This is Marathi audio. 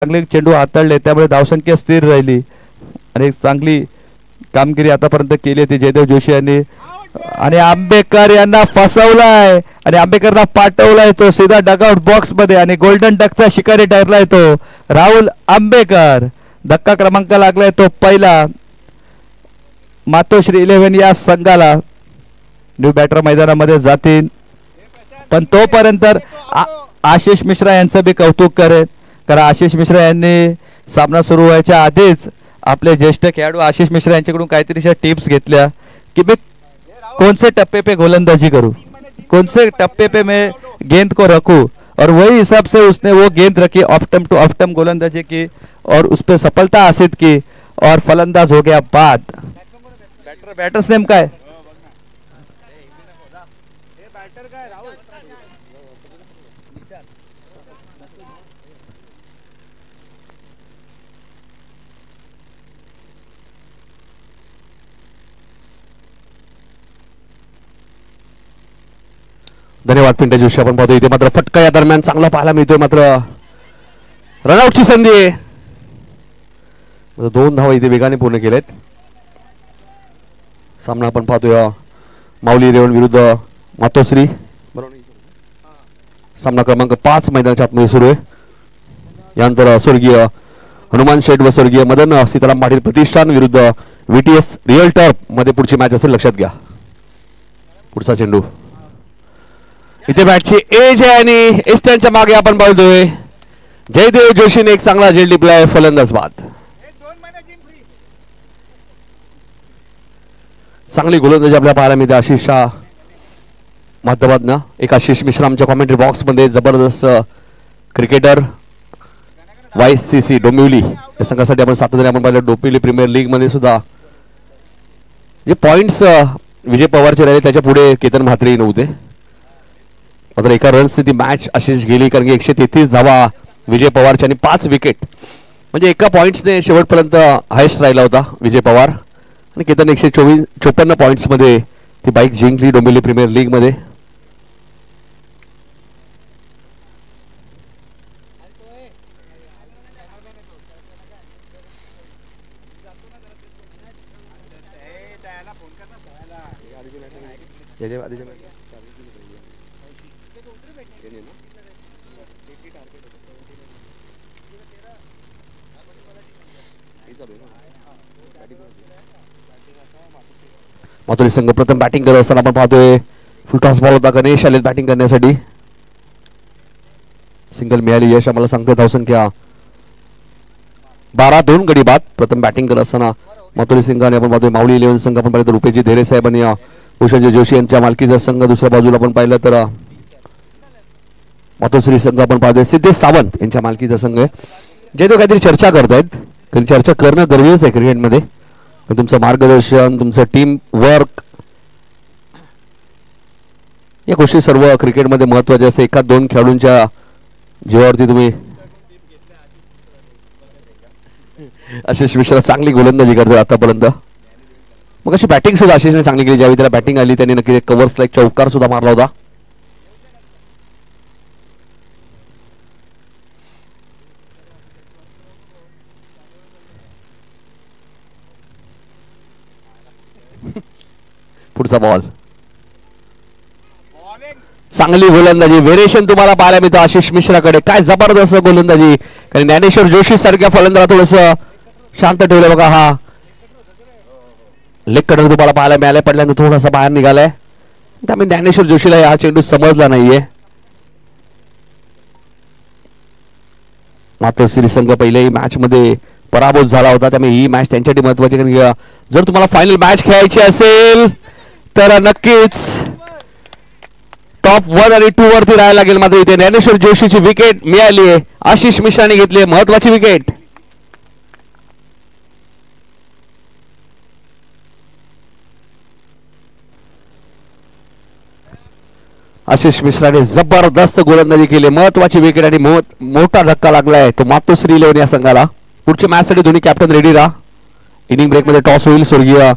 चांगले चेंडू हाताळले त्यामुळे धावसंख्या स्थिर राहिली आणि चांगली कामगिरी आतापर्यंत केली होती जयदेव जोशी यांनी. आणि आंबेकर यांना फसवलाय आणि आंबेकरला पाठवलाय तो सीधा डगआउट बॉक्स मध्ये आणि गोल्डन डकचा शिकारी ठरलाय तो राहुल आंबेकर. धक्का क्रमांक लागलाय तो पहिला मातोश्री 11 या संघाला. न्यू बॅटर मैदानामध्ये जातील पण तोपर्यंत आशिष मिश्रा यांचं बी कौतुक करेन कारण आशिष मिश्रा यांनी सामना सुरू व्हायच्या आधीच आपले ज्येष्ठ खेळाडू आशिष मिश्रा यांच्याकडून काहीतरी टिप्स घेतल्या की मैं कौन से टप्पे पे गोलंदाजी करूं, कौन से टप्पे पे मैं गेंद को रखूं, और वही हिसाब से उसने वो गेंद रखी of term two of term गोलंदाजी की और उस पर सफलता हासिल की और फलंदाज हो गया बाद. बैटर्स नेम काय धन्यवाद पिंटे जोशी. आपण पाहतो इथे मात्र फटका या दरम्यान चांगला पाहायला मिळतोय मात्र रनआउटची संधी आहे. 2 धावा इथे वेगाने पूर्ण केलेत. सामना आपण पाहतोय माऊली 11 विरुद्ध मातोश्री. सामना क्रमांक 5 मैदानाच्या आतमध्ये सुरू आहे. यानंतर स्वर्गीय हनुमान शेठ व स्वर्गीय मदन सीताराम पाटील प्रतिष्ठान विरुद्ध VTS रिअल टर्फ मध्ये पुढची मॅच असेल, लक्षात घ्या. पुढचा चेंडू इथे बॅटची एज आहे आणि एस्टनच्या मागे आपण पाहतोय जयदेव जोशीने एक चांगला झेल टिपलाय. फलंदाज बाद. चांगली गोलंदाजी आपल्याला पाहायला मिळते आशिष माध्यमातनं. एक आशिष मिश्रा आमच्या कॉमेंट्री बॉक्स मध्ये जबरदस्त क्रिकेटर YCC डोंबिवली या संघासाठी आपण सातत्याने आपण पाहिलं. डोंबिवली प्रीमियर लीग मध्ये सुद्धा जे पॉइंट्स विजय पवारचे राहिले त्याच्या पुढे केतन म्हात्रे नव्हते. मात्र एका रन्सने ती मॅच अशीच गेली कारण की 133 धावा विजय पवारच्या आणि 5 विकेट म्हणजे एका पॉइंट्सने शेवटपर्यंत हायेस्ट राहिला होता विजय पवार. आणि केतन 154 पॉइंट्स मध्ये ती बाईक जिंकली डोंबिवली प्रीमियर लीग मध्ये. मातोश्री संघ प्रथम बॅटिंग करत असताना आपण पाहतोय फुल टॉस बॉल होता. गणेश आले बॅटिंग करण्यासाठी. सिंगल मिळाली. यश आम्हाला सांगते धावसंख्या 12-2 गडी बाद. प्रथम बॅटिंग करत असताना मातोश्री संघाने आपण पाहतोय माऊली 11 संघ आपण पाहिलं तर रुपेजी धेरे साहेब आणि भूषणजी जोशी यांच्या मालकीचा संघ. दुसऱ्या बाजूला आपण पाहिलं तर मातोश्री संघ आपण पाहतोय सिद्धेश सावंत यांच्या मालकीचा संघ आहे. जे तो काहीतरी चर्चा करतायत कारण चर्चा करणं गरजेचं आहे क्रिकेटमध्ये. तुमचं मार्गदर्शन, तुमचं टीम वर्क या गोष्टी सर्व क्रिकेटमध्ये महत्त्वाच्या असते. 1-2 खेळाडूंच्या जीवावरती तुम्ही आशिष मिश्रा चांगली गोलंदाजी करतात आतापर्यंत. मग अशी बॅटिंग सुद्धा आशिषने चांगली केली. ज्यावेळी त्याला बॅटिंग आली त्यांनी नक्की कव्हर स्ट्राईक चौकार सुद्धा मारला होता. पुढचा बॉल चांगली गोलंदाजी व्हेरिएशन तुम्हाला पाहायला मिळतं आशिष मिश्राकडे. काय जबरदस्त गोलंदाजी कारण ज्ञानेश्वर जोशी सारख्या फलंदाजाला थोडस शांत ठेवलं बघा. हा लेग कटर तुम्हाला पाहायला मिळालाय. पडल्यानंतर थोडासा बाहेर निघालाय त्यामुळे ज्ञानेश्वर जोशीला हा चेंडू समजला नाहीये. मातोश्री संघ पहिल्याही मॅच मध्ये पराभूत झाला होता त्यामुळे ही मॅच त्यांच्यासाठी महत्वाची. कारण जर तुम्हाला फायनल मॅच खेळायची असेल तर नक्कीच टॉप 1 आणि 2 वरती राहायला लागेल. मात्र इथे ज्ञानेश्वर जोशीची विकेट मिळाली आहे. आशिष मिश्राने घेतली महत्वाची विकेट. आशिष मिश्राने जबरदस्त गोलंदाजी केली. महत्वाची विकेट आणि मोठा धक्का लागलाय तो मातोश्री 11 या संघाला. पुढच्या मॅच साठी दोन्ही कॅप्टन रेडी राहा. इनिंग ब्रेक मध्ये टॉस होईल. स्वर्गीय